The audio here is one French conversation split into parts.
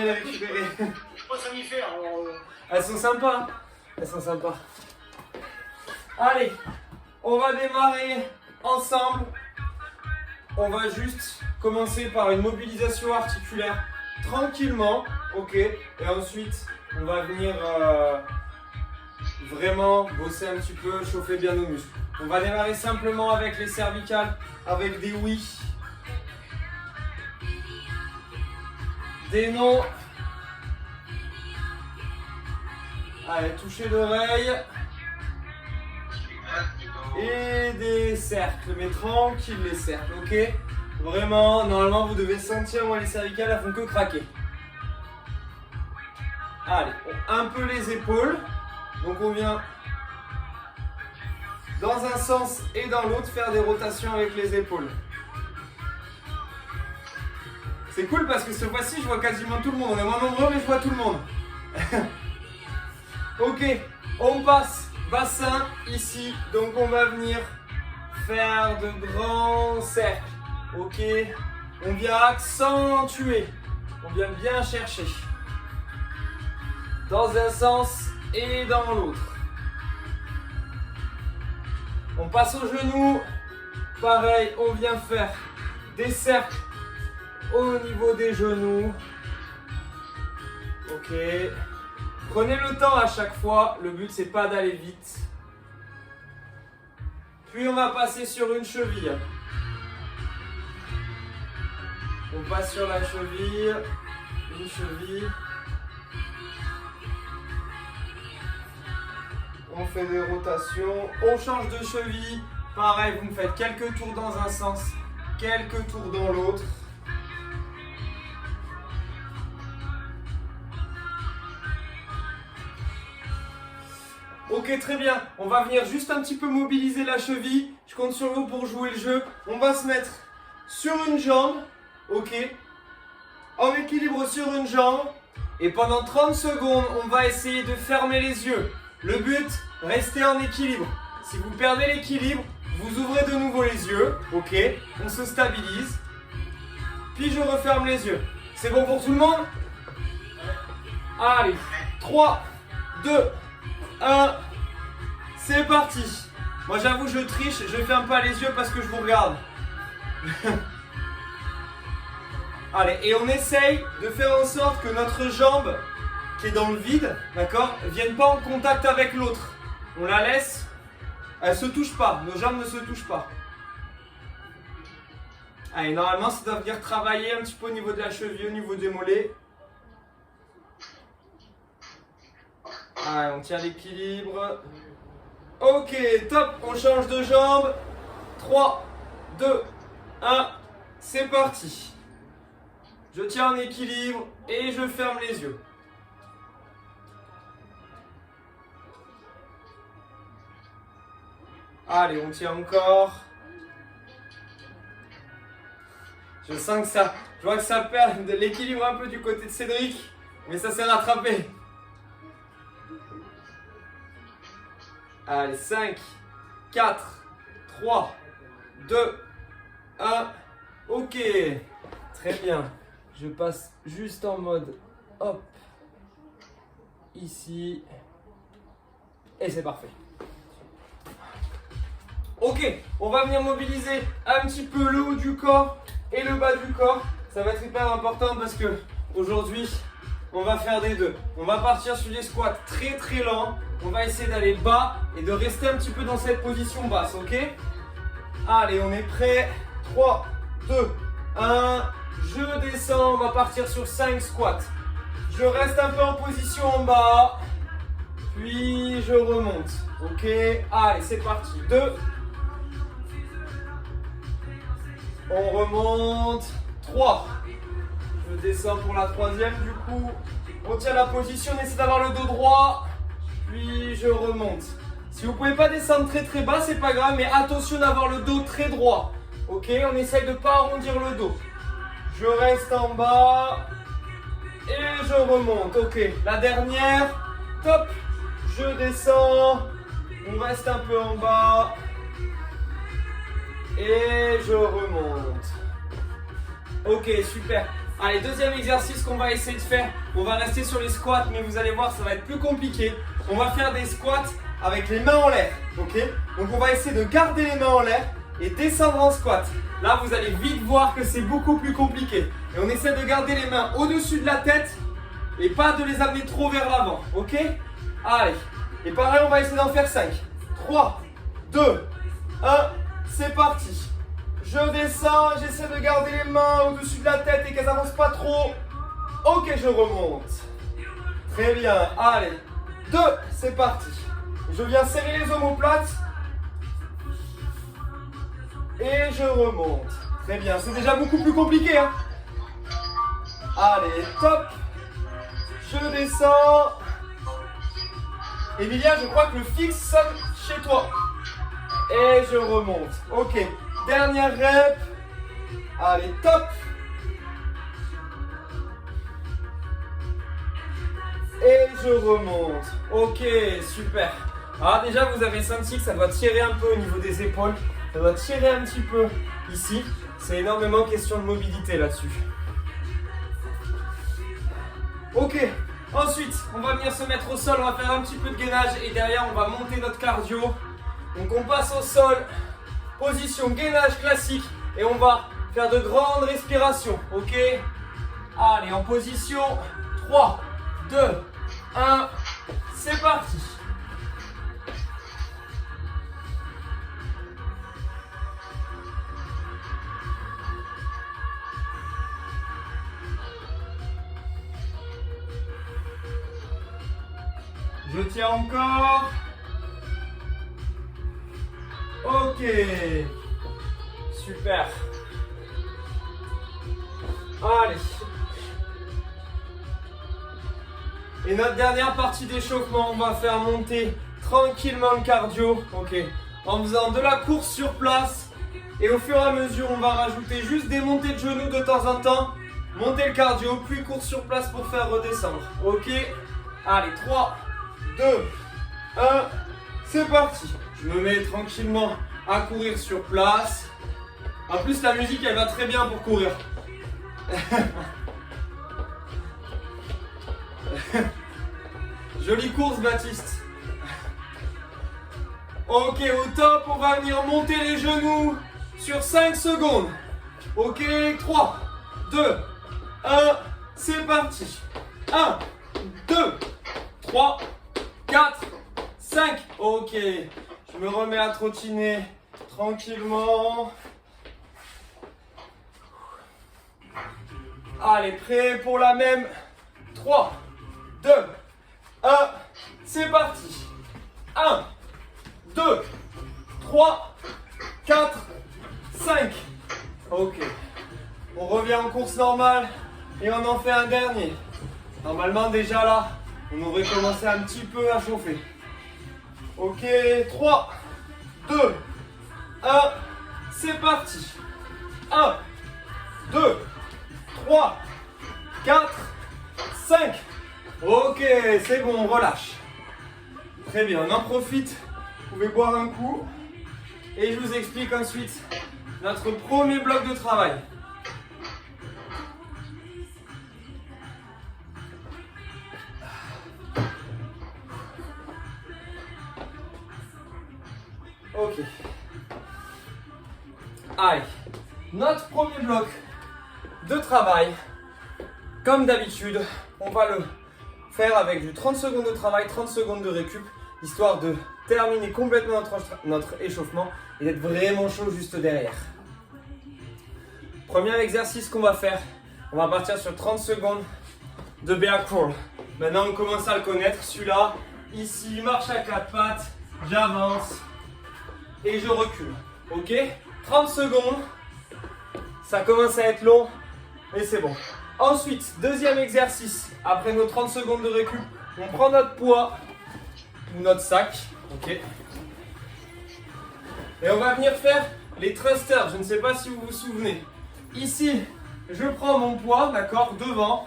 les récupérer. Moi ça m'y fait alors. Elles sont sympas. Elles sont sympas. Allez, on va démarrer ensemble. On va juste commencer par une mobilisation articulaire tranquillement. Ok. Et ensuite, on va venir vraiment bosser un petit peu, chauffer bien nos muscles. On va démarrer simplement avec les cervicales, avec des oui, des non. Allez, toucher l'oreille. Et des cercles, mais tranquille les cercles, ok? Vraiment, normalement vous devez sentir, moi les cervicales elles font que craquer. Allez, un peu les épaules. Donc on vient dans un sens et dans l'autre faire des rotations avec les épaules. C'est cool parce que cette fois-ci je vois quasiment tout le monde. On est moins nombreux mais je vois tout le monde. Ok, on passe bassin ici. Donc on va venir faire de grands cercles. Ok, on vient accentuer. On vient bien chercher. Dans un sens et dans l'autre. On passe au genou. Pareil, on vient faire des cercles au niveau des genoux. Ok. Prenez le temps à chaque fois. Le but, c'est pas d'aller vite. Puis, on va passer sur une cheville. On passe sur la cheville. Une cheville. On fait des rotations. On change de cheville. Pareil, vous me faites quelques tours dans un sens, quelques tours dans l'autre. Ok, très bien. On va venir juste un petit peu mobiliser la cheville. Je compte sur vous pour jouer le jeu. On va se mettre sur une jambe. Ok. En équilibre sur une jambe. Et pendant 30 secondes, on va essayer de fermer les yeux. Le but, restez en équilibre. Si vous perdez l'équilibre, vous ouvrez de nouveau les yeux. Ok. On se stabilise. Puis je referme les yeux. C'est bon pour tout le monde? Allez. 3, 2, 1, c'est parti. Moi j'avoue je triche, je ferme pas les yeux parce que je vous regarde. Allez, et on essaye de faire en sorte que notre jambe qui est dans le vide, d'accord, vienne pas en contact avec l'autre. On la laisse, elle se touche pas, nos jambes ne se touchent pas. Allez, normalement ça doit venir travailler un petit peu au niveau de la cheville, au niveau des mollets. Allez, on tient l'équilibre. Ok, top, on change de jambe. 3, 2, 1, c'est parti. Je tiens en équilibre et je ferme les yeux. Allez, on tient encore. Je sens que ça, je vois que ça perd de l'équilibre un peu du côté de Cédric, mais ça s'est rattrapé. Allez, 5, 4, 3, 2, 1. Ok, très bien. Je passe juste en mode hop, ici. Et c'est parfait. Ok, on va venir mobiliser un petit peu le haut du corps et le bas du corps. Ça va être hyper important parce que aujourd'hui, on va faire des deux. On va partir sur des squats très très lents. On va essayer d'aller bas et de rester un petit peu dans cette position basse, ok? Allez, on est prêt. 3, 2, 1. Je descends, on va partir sur 5 squats. Je reste un peu en position en bas. Puis je remonte, ok? Allez, c'est parti. 2. On remonte. 3. Je descends pour la troisième du coup. On tient la position, on essaie d'avoir le dos droit. Puis je remonte. Si vous ne pouvez pas descendre très très bas, c'est pas grave, mais attention d'avoir le dos très droit. Ok, on essaye de ne pas arrondir le dos. Je reste en bas. Et je remonte. Ok, la dernière. Top. Je descends. On reste un peu en bas. Et je remonte. Ok, super. Allez, deuxième exercice qu'on va essayer de faire. On va rester sur les squats, mais vous allez voir, ça va être plus compliqué. On va faire des squats avec les mains en l'air, ok? Donc on va essayer de garder les mains en l'air et descendre en squat. Là, vous allez vite voir que c'est beaucoup plus compliqué. Et on essaie de garder les mains au-dessus de la tête et pas de les amener trop vers l'avant, ok? Allez, et pareil, on va essayer d'en faire 5. 3, 2, 1, c'est parti. Je descends, j'essaie de garder les mains au-dessus de la tête et qu'elles n'avancent pas trop. Ok, je remonte. Très bien, allez. 2, c'est parti. Je viens serrer les omoplates. Et je remonte. Très bien, c'est déjà beaucoup plus compliqué, hein. Allez, top. Je descends. Emilia, je crois que le fixe sonne chez toi. Et je remonte. Ok, dernière rep. Allez, top. Et je remonte. Ok, super. Alors déjà, vous avez senti que ça doit tirer un peu au niveau des épaules. Ça doit tirer un petit peu ici. C'est énormément question de mobilité là-dessus. Ok, ensuite, on va venir se mettre au sol. On va faire un petit peu de gainage et derrière, on va monter notre cardio. Donc on passe au sol, position gainage classique et on va faire de grandes respirations, ok? Allez, en position, 3, 2, 1, c'est parti. Je tiens encore. Ok, super. Allez. Et notre dernière partie d'échauffement, on va faire monter tranquillement le cardio. Ok, en faisant de la course sur place. Et au fur et à mesure, on va rajouter juste des montées de genoux de temps en temps. Monter le cardio, puis course sur place pour faire redescendre. Ok, allez, 3, 2, 1, c'est parti. Je me mets tranquillement à courir sur place. En plus, la musique, elle va très bien pour courir. Jolie course, Baptiste. Ok, au top, on va venir monter les genoux sur 5 secondes. Ok, 3, 2, 1, c'est parti. 1, 2, 3, 4, 5. Ok. Je me remets à trottiner tranquillement. Allez, prêt pour la même. 3, 2, 1, c'est parti. 1, 2, 3, 4, 5. Ok. On revient en course normale et on en fait un dernier. Normalement, déjà là, on aurait commencé un petit peu à chauffer. Ok, 3, 2, 1, c'est parti. 1, 2, 3, 4, 5. Ok, c'est bon, on relâche. Très bien, on en profite. Vous pouvez boire un coup. Et je vous explique ensuite notre premier bloc de travail. Ok. Allez, notre premier bloc de travail, comme d'habitude, on va le faire avec du 30 secondes de travail, 30 secondes de récup, histoire de terminer complètement notre échauffement et d'être vraiment chaud juste derrière. Premier exercice qu'on va faire, on va partir sur 30 secondes de bear crawl. Maintenant, on commence à le connaître, celui-là, ici, marche à 4 pattes, j'avance. Et je recule, ok? 30 secondes, ça commence à être long, mais c'est bon. Ensuite, deuxième exercice, après nos 30 secondes de récup, on prend notre poids ou notre sac, ok? Et on va venir faire les thrusters, je ne sais pas si vous vous souvenez. Ici, je prends mon poids, d'accord, devant.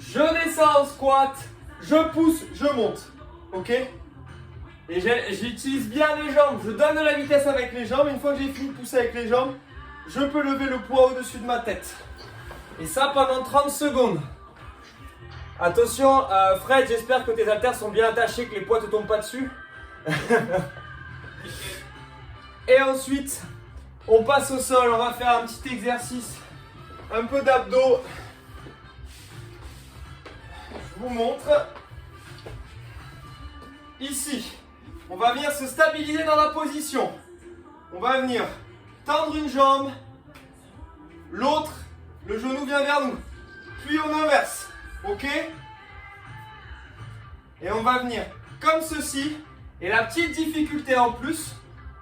Je descends en squat, je pousse, je monte, ok? Et j'utilise bien les jambes, je donne de la vitesse avec les jambes. Une fois que j'ai fini de pousser avec les jambes, je peux lever le poids au-dessus de ma tête. Et ça pendant 30 secondes. Attention, Fred, j'espère que tes haltères sont bien attachés, que les poids ne te tombent pas dessus. Et ensuite, on passe au sol. On va faire un petit exercice, un peu d'abdos. Je vous montre. Ici, on va venir se stabiliser dans la position. On va venir tendre une jambe, l'autre, le genou vient vers nous. Puis on inverse, ok? Et on va venir comme ceci. Et la petite difficulté en plus,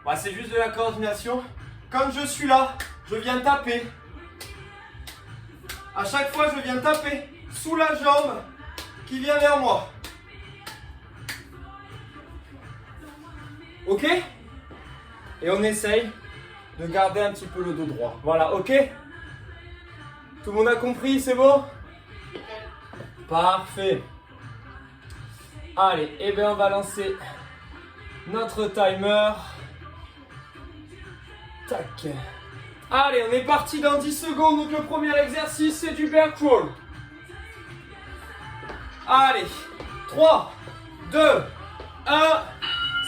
bah c'est juste de la coordination. Quand je suis là, je viens taper. À chaque fois, je viens taper sous la jambe qui vient vers moi. Ok? Et on essaye de garder un petit peu le dos droit. Voilà, ok? Tout le monde a compris, c'est bon? Parfait. Allez, et bien on va lancer notre timer. Tac. Allez, on est parti dans 10 secondes. Donc le premier exercice, c'est du bear crawl. Allez, 3, 2, 1,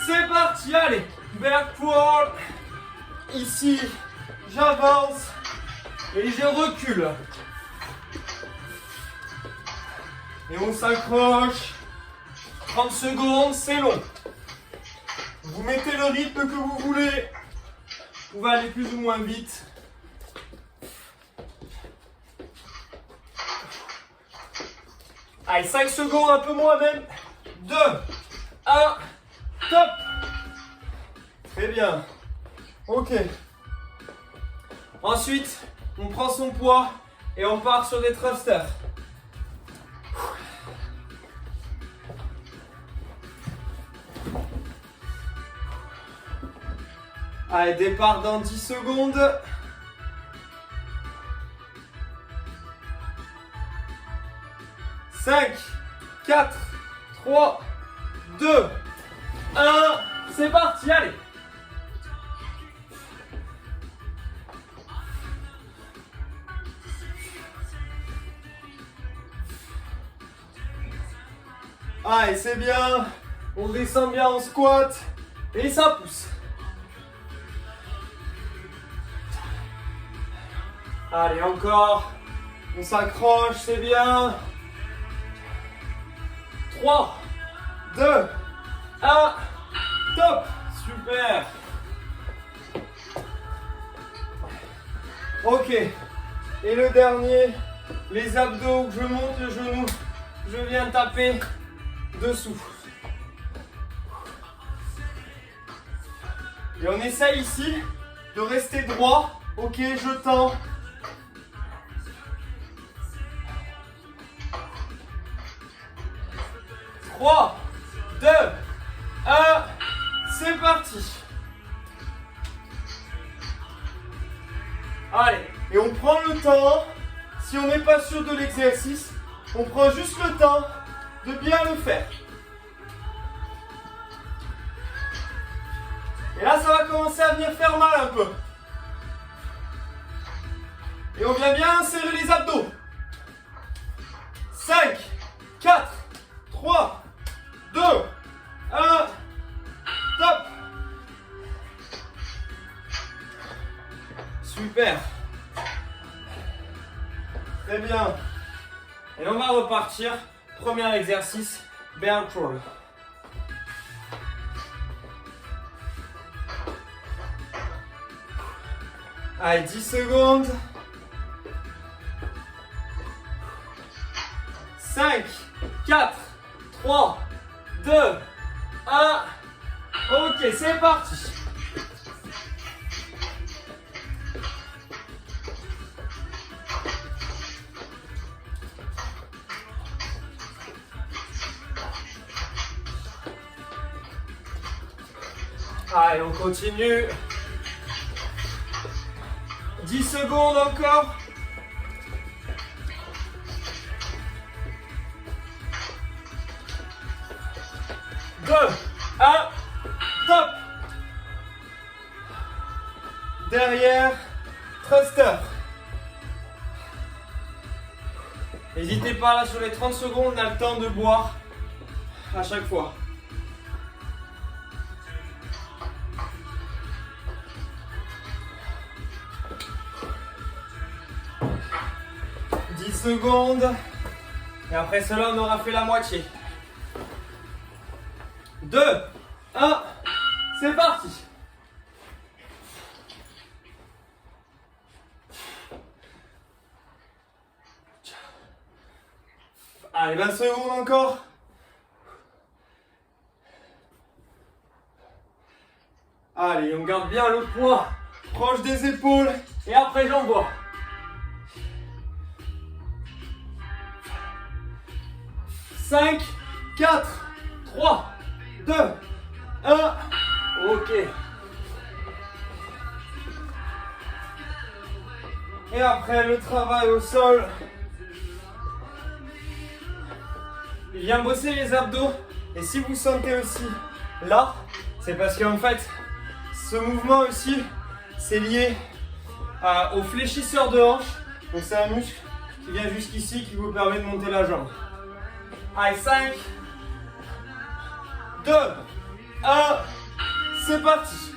c'est parti. Allez, bear crawl. Ici, j'avance et je recule. Et on s'accroche. 30 secondes, c'est long. Vous mettez le rythme que vous voulez. Vous pouvez aller plus ou moins vite. Allez, 5 secondes, un peu moins même. 2, 1, top. Très bien. Ok. Ensuite, on prend son poids et on part sur des thrusters. Allez, départ dans 10 secondes. Cinq, 4, 3, 2, 1. C'est parti, allez. Allez, c'est bien. On descend bien en squat. Et ça pousse. Allez, encore. On s'accroche, c'est bien. 3, 2, 1. Top. Super. Ok. Et le dernier, les abdos, je monte le genou. Je viens taper dessous. Et on essaye ici de rester droit. Ok, je tends. 3, 2, 1, c'est parti. Allez, et on prend le temps. Si on n'est pas sûr de l'exercice, on prend juste le temps de bien le faire. Et là, ça va commencer à venir faire mal un peu. Et on vient bien serrer les abdos. 5, 4, 3, 2, 1, top. Super. Très bien. Et on va repartir. Premier exercice, bear crawl. Allez, 10 secondes. 5, 4, 3, 2, 1. Ok, c'est parti. Allez, on continue. 10 secondes encore. 2, 1, top. Derrière, thruster. N'hésitez pas là sur les 30 secondes, on a le temps de boire à chaque fois. « 10 secondes. Et après cela, on aura fait la moitié. 2, 1, c'est parti. Allez, 20 secondes encore. Allez, on garde bien le poids proche des épaules. Et après, j'envoie. 5, 4, 3, 2, 1. Ok. Et après, le travail au sol. Il vient bosser les abdos. Et si vous sentez aussi là, c'est parce qu'en fait, ce mouvement aussi, c'est lié au fléchisseur de hanche. Donc c'est un muscle qui vient jusqu'ici qui vous permet de monter la jambe. Allez, 5, 2, 1, c'est parti.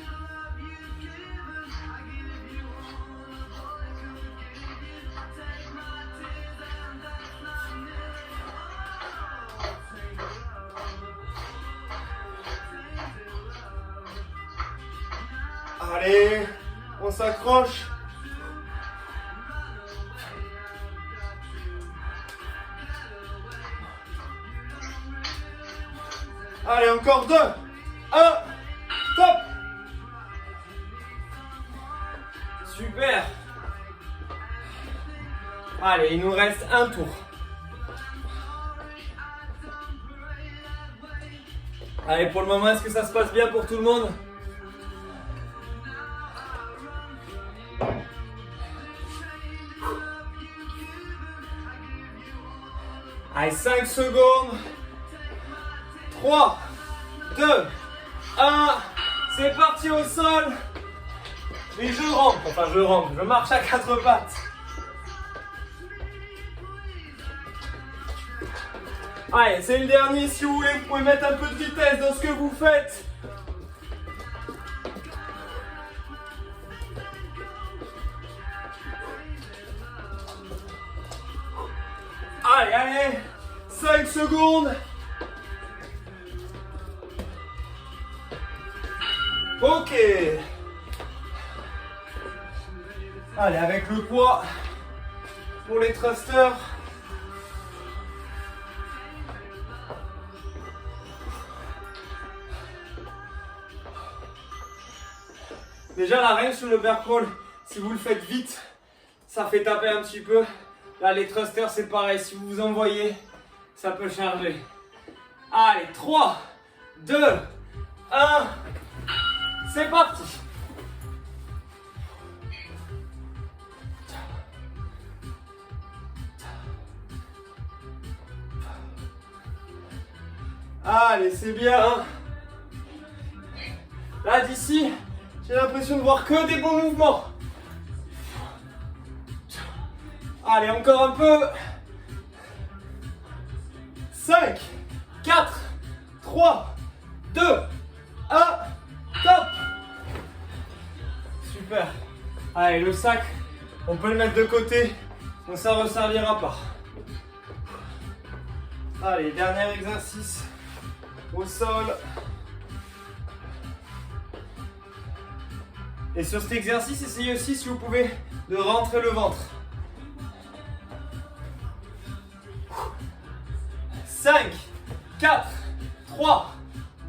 Allez, on s'accroche. Allez, encore 2, 1, stop. Super. Allez, il nous reste un tour. Allez, pour le moment, est-ce que ça se passe bien pour tout le monde? Allez, 5 secondes. 3, 2, 1. C'est parti au sol. Et je rampe. Enfin, je rampe. Je marche à 4 pattes. Allez, c'est le dernier. Si vous voulez, vous pouvez mettre un peu de vitesse dans ce que vous faites. Allez, allez. 5 secondes. Ok. Allez, avec le poids pour les thrusters. Déjà, la range sur le bear crawl, si vous le faites vite, ça fait taper un petit peu. Là, les thrusters, c'est pareil. Si vous vous envoyez, ça peut charger. Allez, 3, 2, 1. C'est parti. Allez, c'est bien. Là, d'ici, j'ai l'impression de voir que des bons mouvements. Allez, encore un peu. 5, 4, 3, 2, 1. Top. Super. Allez, le sac, on peut le mettre de côté, donc ça ne resservira pas. Allez, dernier exercice au sol. Et sur cet exercice, essayez aussi, si vous pouvez, de rentrer le ventre. 5, 4, 3,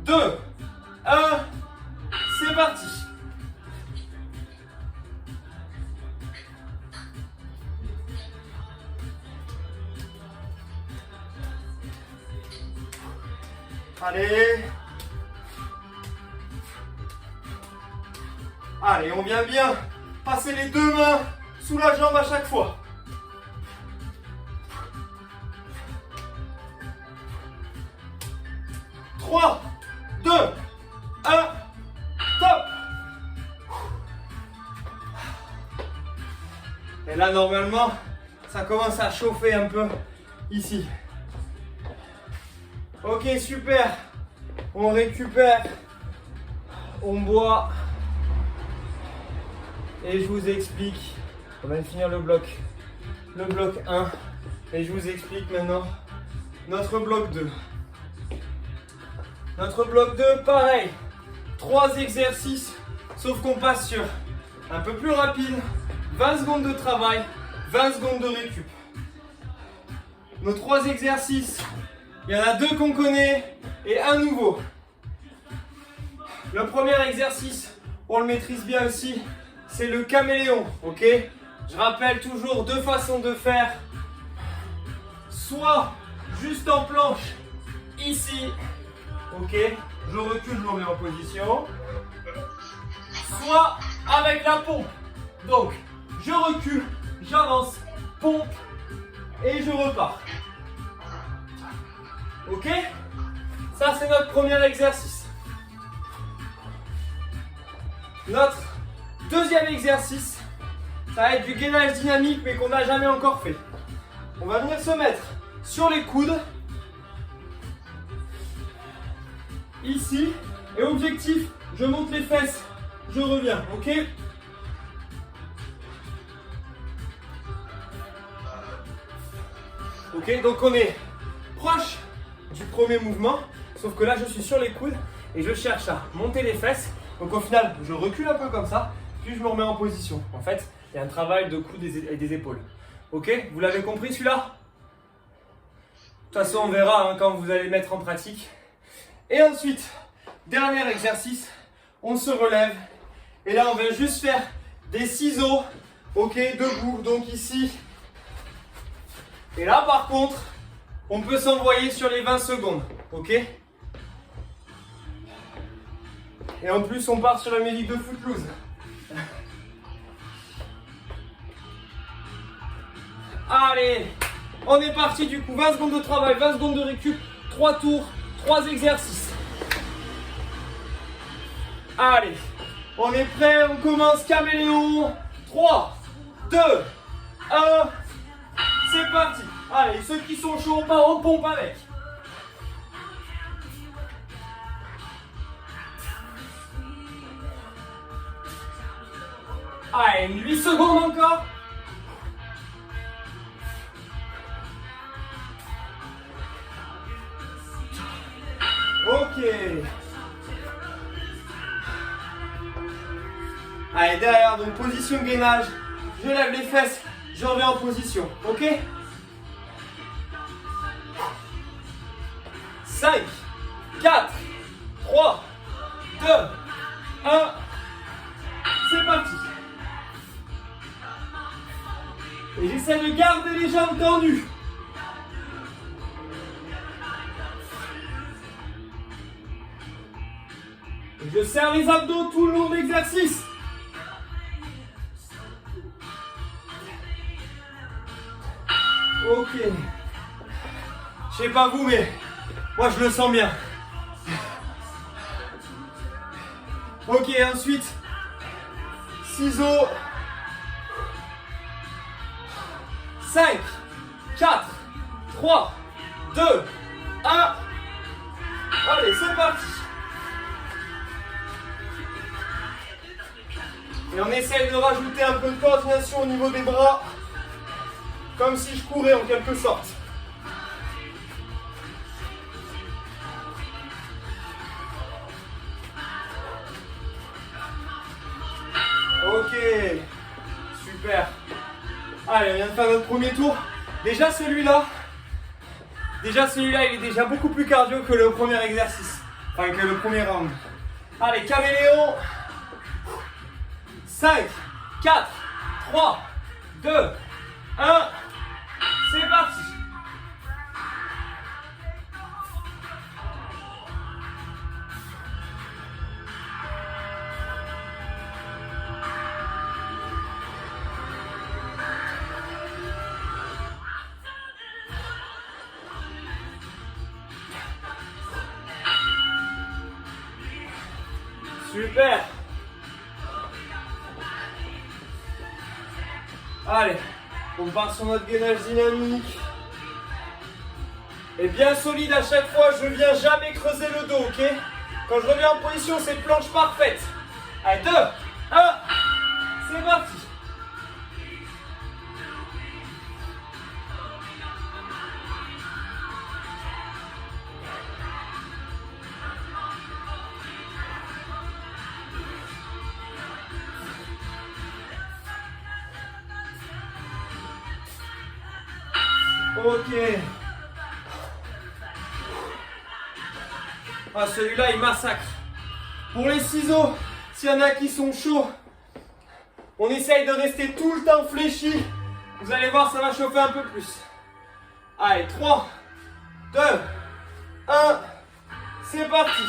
2, 1. C'est parti. Allez. Allez, on vient bien passer les deux mains sous la jambe à chaque fois. Trois, 2, 1. Top. Et là, normalement, ça commence à chauffer un peu ici. Ok, super. On récupère. On boit. Et je vous explique. On va finir le bloc 1. Et je vous explique maintenant notre bloc 2. Notre bloc 2, pareil. 3 exercices, sauf qu'on passe sur un peu plus rapide. 20 secondes de travail, 20 secondes de récup. Nos 3 exercices, il y en a 2 qu'on connaît et un nouveau. Le premier exercice, on le maîtrise bien aussi, c'est le caméléon, ok? Je rappelle toujours 2 façons de faire. Soit juste en planche, ici, ok? Je recule, je me remets en position. Soit avec la pompe. Donc, je recule, j'avance, pompe et je repars. Ok? Ça, c'est notre premier exercice. Notre deuxième exercice, ça va être du gainage dynamique, mais qu'on n'a jamais encore fait. On va venir se mettre sur les coudes. Ici. Et objectif, je monte les fesses, je reviens. Ok? Ok, donc on est proche du premier mouvement, sauf que là je suis sur les coudes et je cherche à monter les fesses. Donc au final, je recule un peu comme ça, puis je me remets en position. En fait, il y a un travail de coudes et des épaules. Ok, vous l'avez compris celui-là? De toute façon, on verra quand vous allez le mettre en pratique. Et ensuite, dernier exercice, on se relève. Et là, on va juste faire des ciseaux, ok, debout, donc ici. Et là, par contre, on peut s'envoyer sur les 20 secondes, ok? Et en plus, on part sur la musique de Footloose. Allez, on est parti du coup, 20 secondes de travail, 20 secondes de récup, 3 tours, 3 exercices. Allez, on est prêt, on commence caméléon. 3, 2, 1, c'est parti. Allez, ceux qui sont chauds, on part en pompe avec. Allez, 8 secondes encore. Ok. Allez, derrière, donc position gainage. Je lève les fesses, je reviens en position. Ok? 5, 4, 3, 2, 1. C'est parti. Et j'essaie de garder les jambes tendues. Et je serre les abdos tout le long de l'exercice. Ok. Je sais pas vous, mais moi je le sens bien. Ok, ensuite, ciseaux. 5, 4, 3, 2, 1. Allez, c'est parti. Et on essaye de rajouter un peu de coordination au niveau des bras, comme si je courais en quelque sorte. Ok, super. Allez, on vient de faire notre premier tour. Déjà celui-là, il est déjà beaucoup plus cardio que le premier exercice. Enfin, que le premier round. Allez, caméléon. 5, 4, 3, 2, 1. C'est parti. Super. Allez, on part sur notre gainage dynamique. Et bien solide à chaque fois, je viens jamais creuser le dos, ok? Quand je reviens en position, c'est planche parfaite. Allez, 2, 1, c'est parti. Ok. Ah, celui-là, il massacre. Pour les ciseaux, s'il y en a qui sont chauds, on essaye de rester tout le temps fléchi. Vous allez voir, ça va chauffer un peu plus. Allez, 3, 2, 1, c'est parti.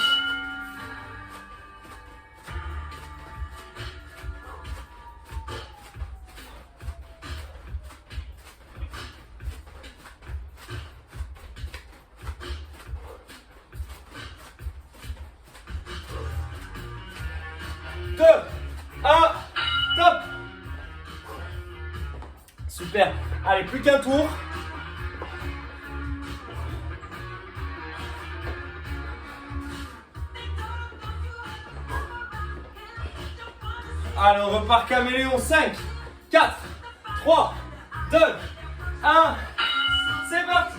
Top. Super. Allez, plus qu'un tour. Allez, on repart caméléon. 5, 4, 3, 2, 1. C'est parti.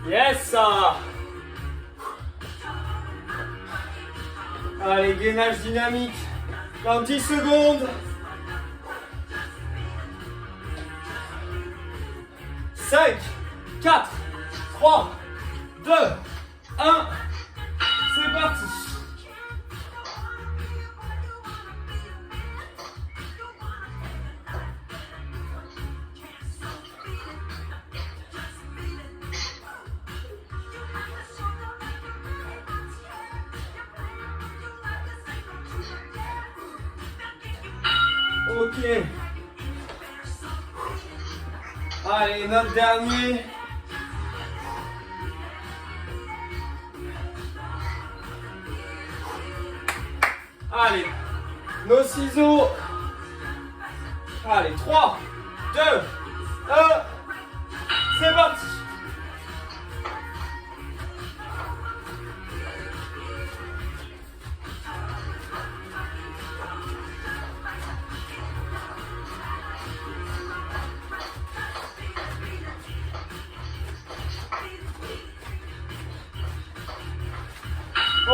Yes, ça. Allez, gainage dynamique. Dans 10 secondes. 5, 4, 3, 2, 1. C'est parti. Ok. Allez, notre dernier. Allez, nos ciseaux. Allez, 3, 2, 1. C'est parti.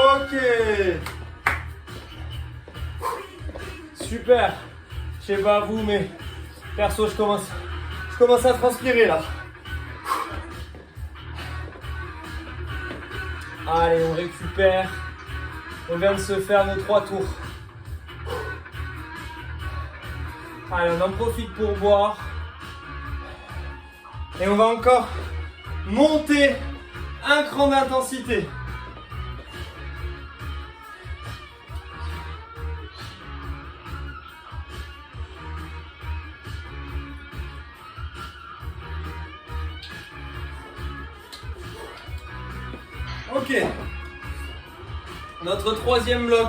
Ok. Super. Je sais pas vous, mais perso, je commence à transpirer là. Allez, on récupère. On vient de se faire nos 3 tours. Allez, on en profite pour boire. Et on va encore monter un cran d'intensité. Ok, notre troisième bloc,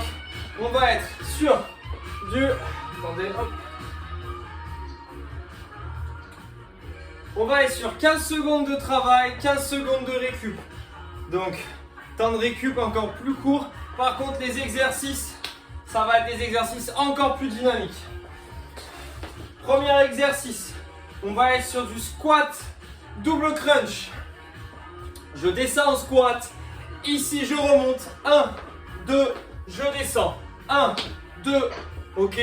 on va être sur du... Attendez, hop. On va être sur 15 secondes de travail, 15 secondes de récup. Donc, temps de récup encore plus court. Par contre, les exercices, ça va être des exercices encore plus dynamiques. Premier exercice, on va être sur du squat double crunch. Je descends en squat. Ici, je remonte. 1, 2, je descends. 1, 2, ok.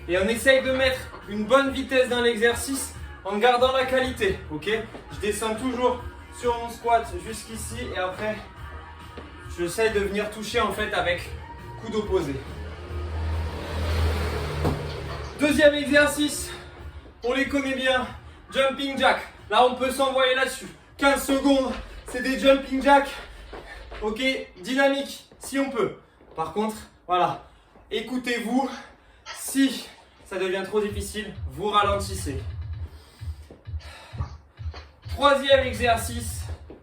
Et on essaye de mettre une bonne vitesse dans l'exercice en gardant la qualité, ok. Je descends toujours sur mon squat jusqu'ici et après, j'essaie de venir toucher en fait avec coude opposé. Deuxième exercice, on les connaît bien, jumping jack. Là, on peut s'envoyer là-dessus. 15 secondes, c'est des jumping jack. Ok, dynamique si on peut. Par contre, voilà, écoutez-vous, si ça devient trop difficile, vous ralentissez. Troisième exercice,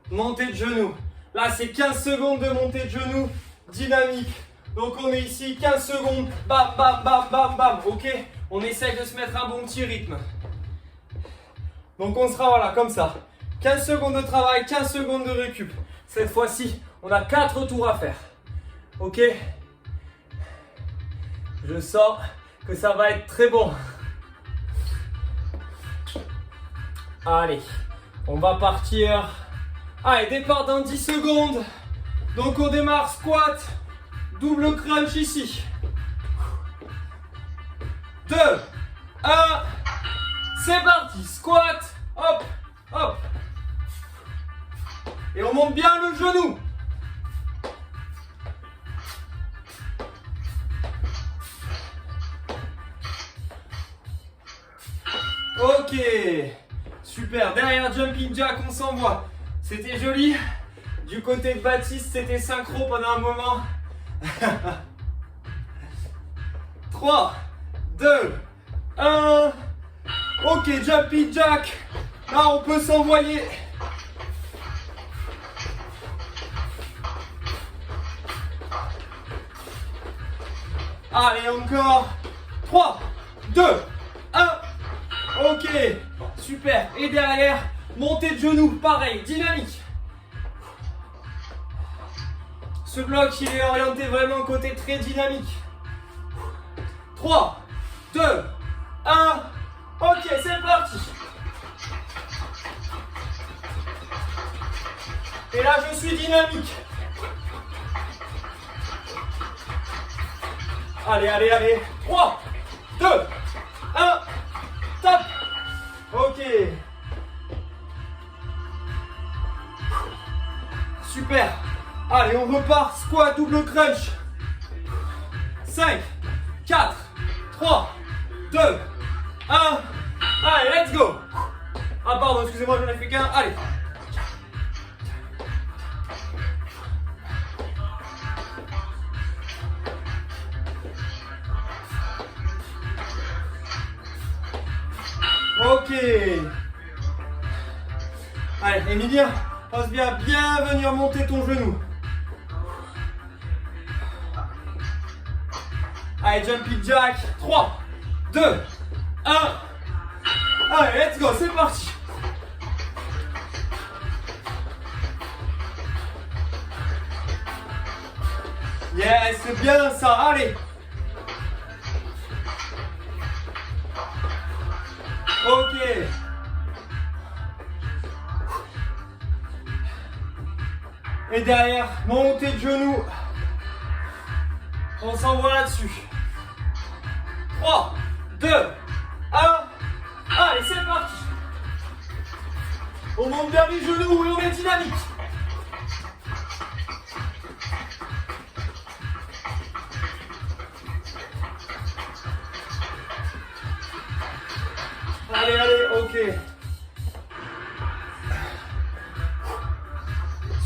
montée de genoux. Là, c'est 15 secondes de montée de genoux dynamique. Donc, on est ici, 15 secondes, bam, bam, bam, bam, bam. Ok? On essaye de se mettre un bon petit rythme. Donc, on sera, voilà, comme ça. 15 secondes de travail, 15 secondes de récup. Cette fois-ci, on a 4 tours à faire. Ok? Je sens que ça va être très bon. Allez, on va partir. Allez, départ dans 10 secondes. Donc on démarre squat, double crunch ici. 2, 1, c'est parti. Squat, hop, hop. Et on monte bien le genou. Ok, super. Derrière jumping jack, on s'envoie. C'était joli. Du côté de Baptiste, c'était synchro pendant un moment. 3, 2, 1. Ok, jumping jack. Là, on peut s'envoyer. Allez, encore. 3, 2, 1. Ok, super. Et derrière, montée de genoux, pareil, dynamique. Ce bloc, il est orienté vraiment côté très dynamique. 3, 2, 1. Ok, c'est parti. Et là, je suis dynamique. Allez, allez, allez. 3, 2, 1. Top. Ok. Super. Allez, on repart. Squat, double crunch. 5, 4, 3, 2, 1. Allez, let's go. Ah pardon, excusez-moi, j'en ai fait qu'un. Allez. Ok. Allez, Emilia, pense bien venir monter ton genou. Allez, jumping jack. 3, 2, 1. Allez, let's go, c'est parti. Yes, c'est bien ça, allez. Ok. Et derrière, montée de genoux. On s'envoie là-dessus. 3, 2, 1. Allez, c'est parti. On monte bien les genoux et on est dynamique. Allez, allez, ok.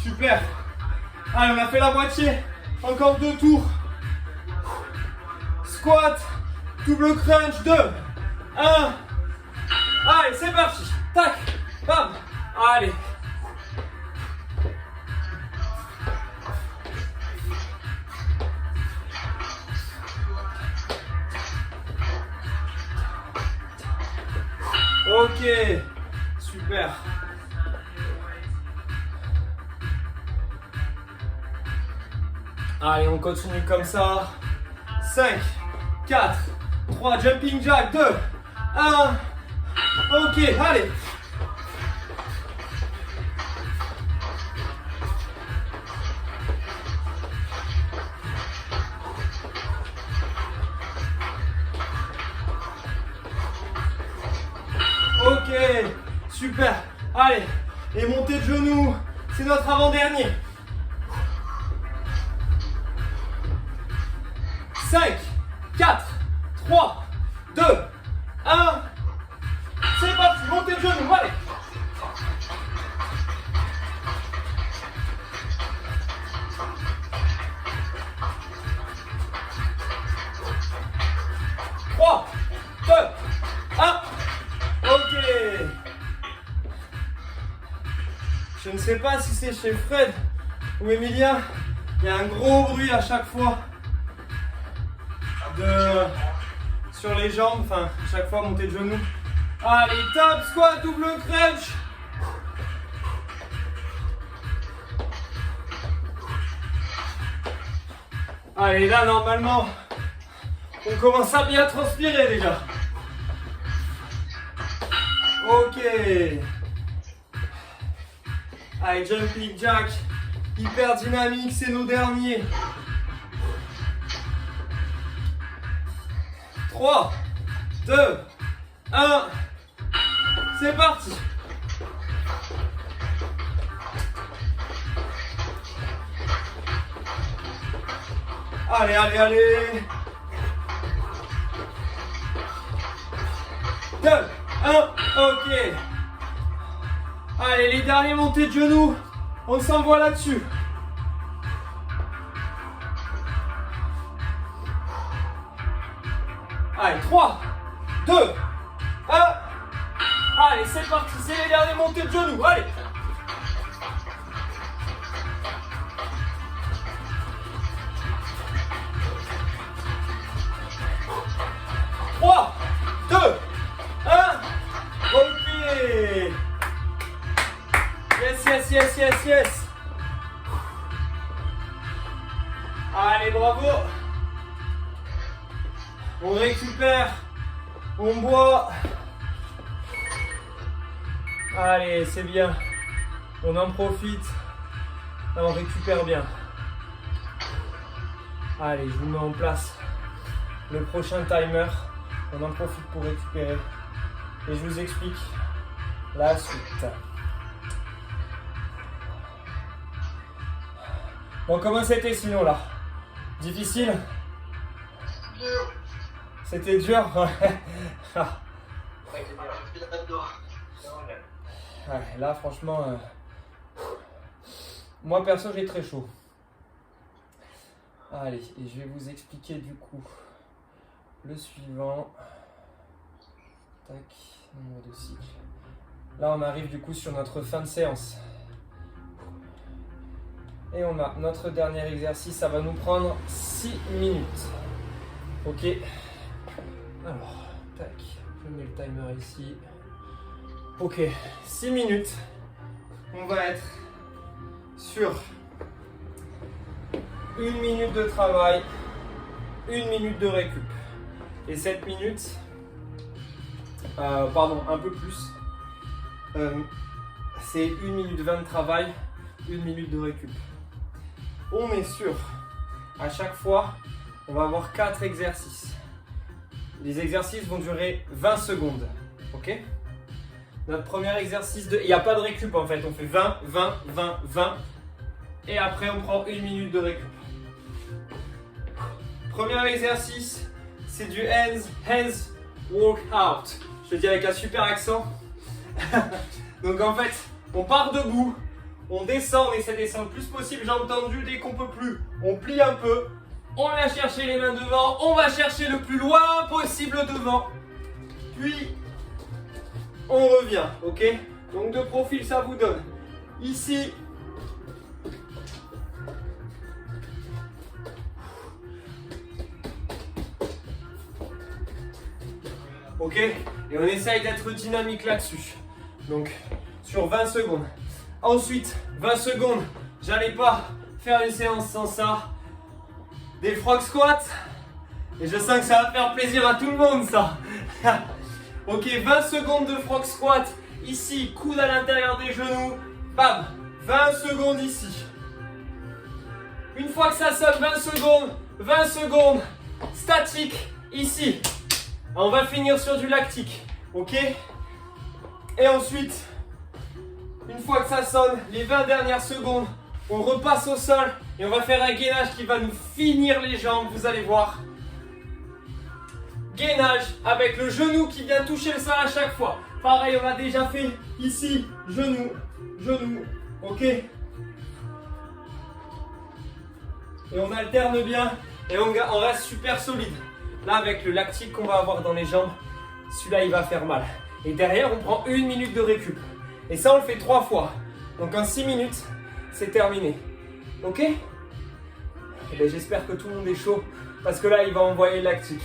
Super. Allez, on a fait la moitié. Encore 2 tours. Squat, double crunch, 2, 1. Allez, c'est parti. Tac, bam. Allez. Ok, super. Allez, on continue comme ça. 5, 4, 3, jumping jack, 2, 1. Ok, allez. Ok, super. Allez, et montée de genoux, c'est notre avant-dernier. 5, 4, 3, 2, 1. C'est parti, montée de genoux, allez. Trois, Je ne sais pas si c'est chez Fred ou Emilia, il y a un gros bruit à chaque fois sur les jambes, enfin à chaque fois montée de genoux. Allez, top squat, double crunch. Allez, là normalement, on commence à bien transpirer déjà. Ok. Allez, jumping jack, hyper dynamique, c'est nos derniers. 3, 2, 1, c'est parti. Allez, allez, allez. 2, 1, ok. Allez, les derniers montées de genoux, on s'envoie là-dessus. Allez, 3, 2, 1. Allez, c'est parti, c'est les derniers montées de genoux, allez. Trois, 2, 1. Ok. Yes, yes, yes, yes, yes. Allez, bravo. On récupère. On boit. Allez, c'est bien. On en profite. On récupère bien. Allez, je vous mets en place le prochain timer. On en profite pour récupérer. Et je vous explique la suite. Bon, comment c'était sinon là? Difficile? Dur. C'était dur? Ouais, là franchement, moi perso j'ai très chaud. Allez, et je vais vous expliquer du coup le suivant. Tac, nombre de cycles. Là on arrive du coup sur notre fin de séance. Et on a notre dernier exercice, ça va nous prendre 6 minutes. Ok. Alors, tac, je mets le timer ici. Ok, 6 minutes. On va être sur 1 minute de travail, 1 minute de récup. Et 7 minutes, pardon, un peu plus. C'est 1 minute 20 de travail, 1 minute de récup. On est sur, à chaque fois, on va avoir 4 exercices. Les exercices vont durer 20 secondes. Ok? Notre premier exercice, il n'y a pas de récup en fait. On fait 20, 20, 20, 20. Et après, on prend 1 minute de récup. Premier exercice, c'est du hands workout. Je te dis avec un super accent. Donc en fait, on part debout. On descend, on essaie de descendre le plus possible, jambes tendues. Dès qu'on peut plus, on plie un peu. On vient chercher les mains devant. On va chercher le plus loin possible devant. Puis, on revient, ok? Donc de profil, ça vous donne ici. Ok? Et on essaye d'être dynamique là-dessus. Donc, sur 20 secondes. Ensuite, 20 secondes, j'allais pas faire une séance sans ça. Des frog squats. Et je sens que ça va faire plaisir à tout le monde, ça. Ok, 20 secondes de frog squat. Ici, coude à l'intérieur des genoux. Bam. 20 secondes ici. Une fois que ça sonne, 20 secondes statique ici. On va finir sur du lactique. Ok? Et ensuite, une fois que ça sonne, les 20 dernières secondes, on repasse au sol et on va faire un gainage qui va nous finir les jambes, vous allez voir. Gainage avec le genou qui vient toucher le sol à chaque fois. Pareil, on a déjà fait ici, genou, genou, ok? Et on alterne bien et on reste super solide. Là, avec le lactique qu'on va avoir dans les jambes, celui-là, il va faire mal. Et derrière, on prend 1 minute de récup. Et ça, on le fait 3 fois. Donc en 6 minutes, c'est terminé. Ok? Et bien, j'espère que tout le monde est chaud parce que là, il va envoyer le lactique.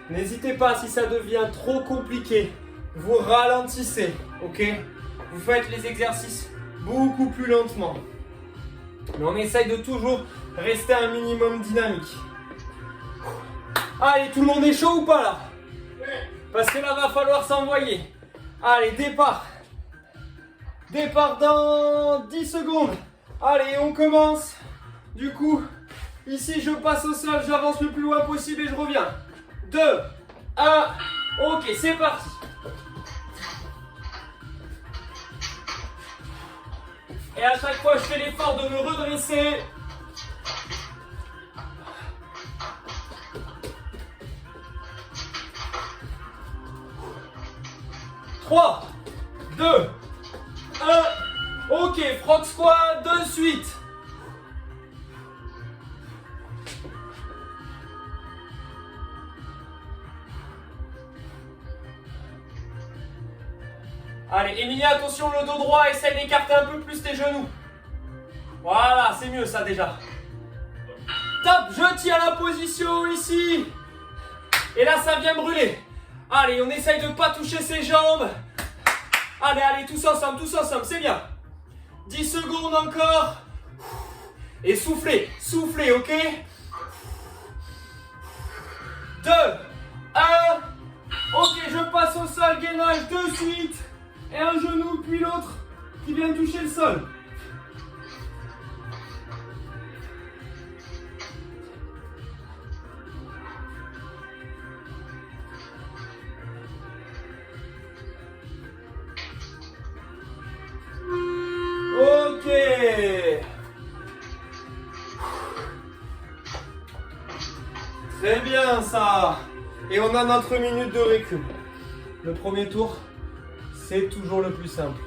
N'hésitez pas, si ça devient trop compliqué, vous ralentissez. Ok? Vous faites les exercices beaucoup plus lentement. Mais on essaye de toujours rester un minimum dynamique. Allez, tout le monde est chaud ou pas là? Parce que là, va falloir s'envoyer. Allez, départ. Départ dans 10 secondes. Allez, on commence. Du coup, ici, je passe au sol, j'avance le plus loin possible et je reviens. 2, 1, ok, c'est parti. Et à chaque fois, je fais l'effort de me redresser. Trois, 2, 1. Ok, frog squat de suite. Allez, Emilia, attention, le dos droit, essaye d'écarter un peu plus tes genoux. Voilà, c'est mieux ça déjà. Top, je tiens la position ici. Et là, ça vient brûler. Allez, on essaye de ne pas toucher ses jambes. Allez, allez, tous ensemble, c'est bien. 10 secondes encore. Et soufflez, soufflez, ok? 2, 1. Ok, je passe au sol, gainage de suite. Et un genou, puis l'autre qui vient toucher le sol. Ok. Très bien ça. Et on a notre minute de récup. Le premier tour, c'est toujours le plus simple.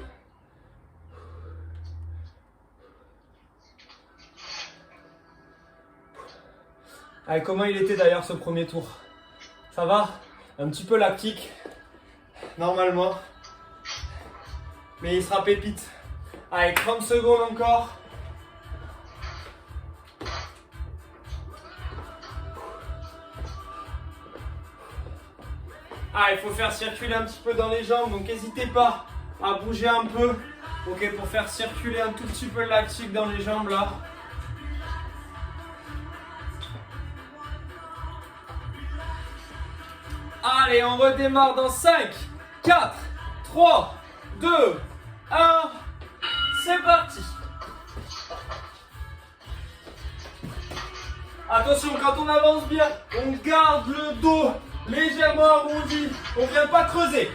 Allez, comment il était d'ailleurs ce premier tour? Ça va? Un petit peu lactique, normalement. Mais il sera pépite. Allez, 30 secondes encore. Ah, il faut faire circuler un petit peu dans les jambes, donc n'hésitez pas à bouger un peu. Ok, pour faire circuler un tout petit peu le lactique dans les jambes là. Allez, on redémarre dans 5, 4, 3, 2, 1. C'est parti. Attention, quand on avance bien, on garde le dos légèrement arrondi. On ne vient pas creuser.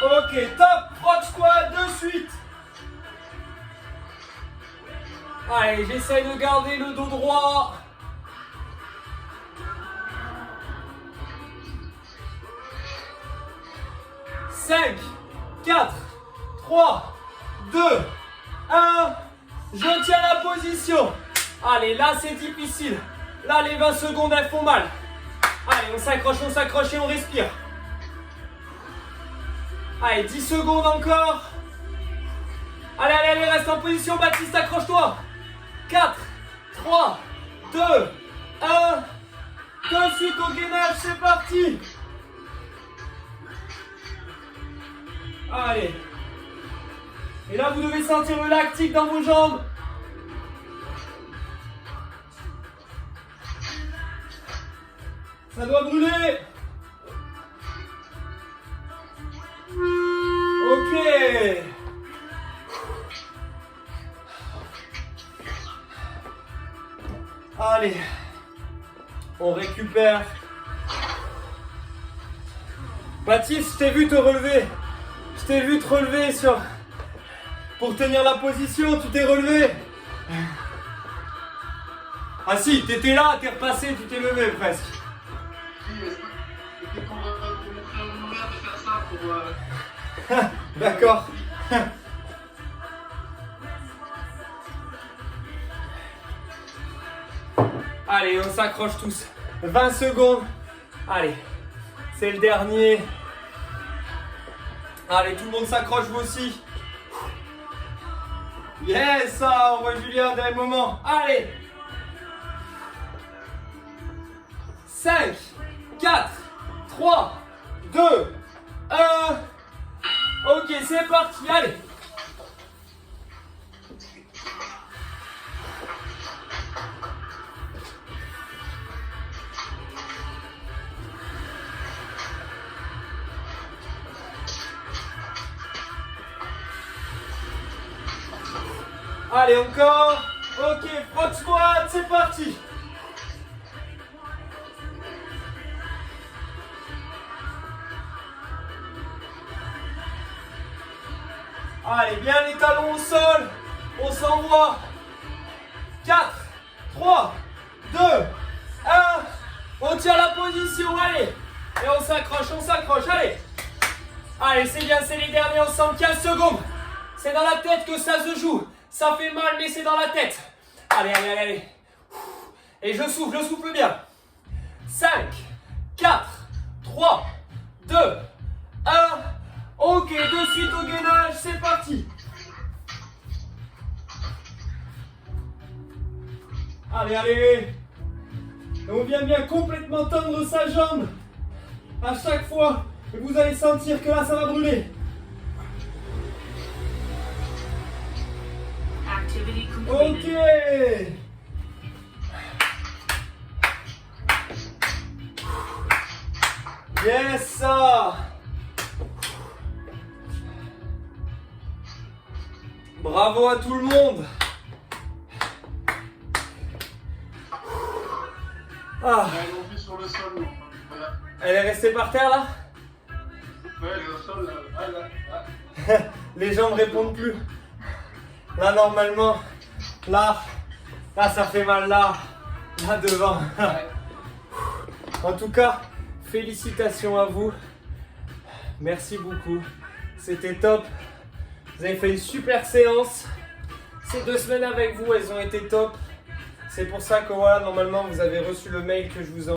Ok, top. Frog squat de suite. Allez, j'essaye de garder le dos droit. Cinq, 4, 3, 2, 1. Je tiens la position. Allez, là c'est difficile. Là les 20 secondes elles font mal. Allez, on s'accroche et on respire. Allez, 10 secondes encore. Allez, allez, allez, reste en position, Baptiste, accroche-toi. 4, 3, 2, 1. De suite au gainage, c'est parti. Allez. Et là, vous devez sentir le lactique dans vos jambes. Ça doit brûler. Ok. Allez. On récupère. Baptiste, je t'ai vu te relever. Je t'ai vu te relever pour tenir la position, tu t'es relevé. Ah si, t'étais là, t'es repassé, tu t'es levé presque. C'était pour montrer à mon mère de faire ça pour... D'accord. Allez, on s'accroche tous. 20 secondes. Allez, c'est le dernier. Allez, tout le monde s'accroche, vous aussi. Yes, ça, on voit Julien dernier moment. Allez. 5, 4, 3, 2, 1. Ok, c'est parti, allez. Allez, encore. Ok, frog squat, c'est parti. Allez, bien les talons au sol. On s'envoie. 4, 3, 2, 1. On tient la position, allez. Et on s'accroche, allez. Allez, c'est bien, c'est les derniers ensemble, 15 secondes. C'est dans la tête que ça se joue. Ça fait mal, mais c'est dans la tête. Allez, allez, allez, allez. Et je souffle bien. 5, 4, 3, 2, 1. Ok, de suite au gainage, c'est parti. Allez, allez. Et on vient bien complètement tendre sa jambe à chaque fois. Et vous allez sentir que là, ça va brûler. Activity Ok. completed. Yes, ça. Bravo à tout le monde. Ah, Elle est montée sur le sol. Donc, voilà. elle est restée par terre là. Ouais, elle est au sol. Là. Les jambes répondent plus. Là normalement, là ça fait mal là devant. En tout cas, félicitations à vous. Merci beaucoup. C'était top. Vous avez fait une super séance. Ces 2 semaines avec vous, elles ont été top. C'est pour ça que voilà, normalement, vous avez reçu le mail que je vous ai